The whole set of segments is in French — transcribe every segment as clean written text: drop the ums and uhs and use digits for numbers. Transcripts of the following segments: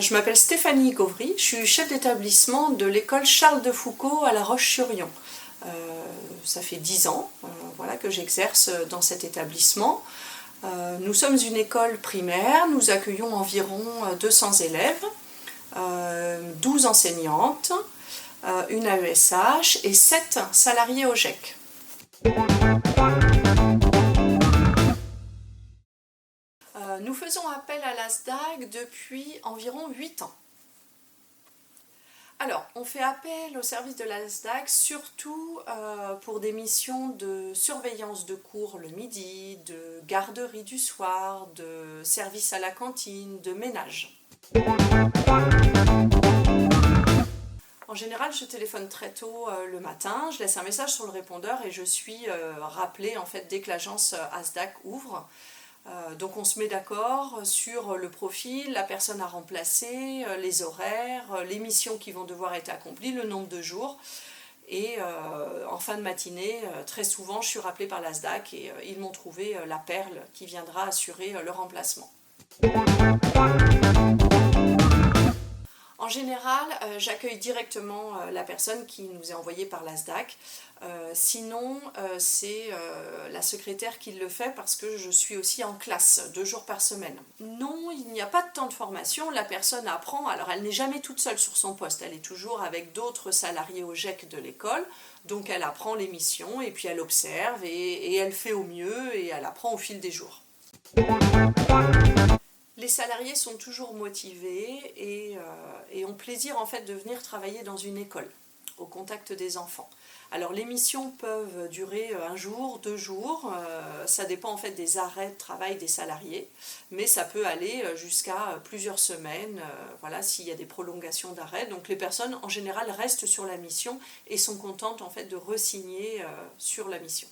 Je m'appelle Stéphanie Gauvry, je suis chef d'établissement de l'école Charles de Foucault à La Roche-sur-Yon. Ça fait 10 ans voilà, que j'exerce dans cet établissement. Nous sommes une école primaire, nous accueillons environ 200 élèves, 12 enseignantes, une AESH et 7 salariés au GEC. Nous faisons appel à l'ASDAC depuis environ 8 ans. Alors, on fait appel au service de l'ASDAC surtout pour des missions de surveillance de cours le midi, de garderie du soir, de service à la cantine, de ménage. En général, je téléphone très tôt le matin, je laisse un message sur le répondeur et je suis rappelée en fait, dès que l'agence ASDAC ouvre. Donc on se met d'accord sur le profil, la personne à remplacer, les horaires, les missions qui vont devoir être accomplies, le nombre de jours. Et en fin de matinée, très souvent, je suis rappelée par l'ASDAC et ils m'ont trouvé la perle qui viendra assurer le remplacement. En général, j'accueille directement la personne qui nous est envoyée par l'ASDAC. Sinon, c'est la secrétaire qui le fait parce que je suis aussi en classe 2 jours par semaine. Non, il n'y a pas de temps de formation, la personne apprend. Alors, elle n'est jamais toute seule sur son poste, elle est toujours avec d'autres salariés au GEC de l'école. Donc, elle apprend les missions et puis elle observe et elle fait au mieux et elle apprend au fil des jours. Les salariés sont toujours motivés et ont plaisir en fait de venir travailler dans une école, au contact des enfants. Alors les missions peuvent durer 1 jour, 2 jours, ça dépend en fait des arrêts de travail des salariés, mais ça peut aller jusqu'à plusieurs semaines, voilà, s'il y a des prolongations d'arrêt. Donc les personnes en général restent sur la mission et sont contentes en fait de re-signer sur la mission.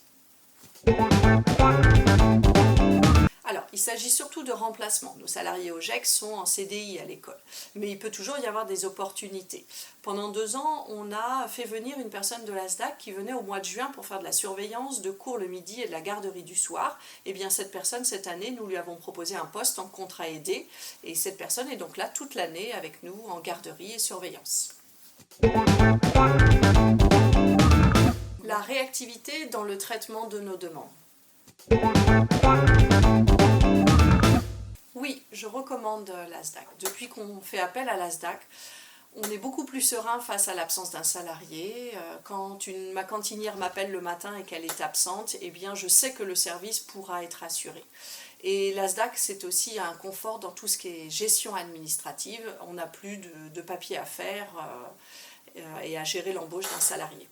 Alors, il s'agit surtout de remplacement. Nos salariés au GEC sont en CDI à l'école, mais il peut toujours y avoir des opportunités. Pendant 2 ans, on a fait venir une personne de l'ASDAC qui venait au mois de juin pour faire de la surveillance de cours le midi et de la garderie du soir. Et bien cette personne, cette année, nous lui avons proposé un poste en contrat aidé, et cette personne est donc là toute l'année avec nous en garderie et surveillance. La réactivité dans le traitement de nos demandes. Oui, je recommande l'ASDAC. Depuis qu'on fait appel à l'ASDAC, on est beaucoup plus serein face à l'absence d'un salarié. Quand ma cantinière m'appelle le matin et qu'elle est absente, eh bien je sais que le service pourra être assuré. Et l'ASDAC, c'est aussi un confort dans tout ce qui est gestion administrative. On n'a plus de papier à faire et à gérer l'embauche d'un salarié.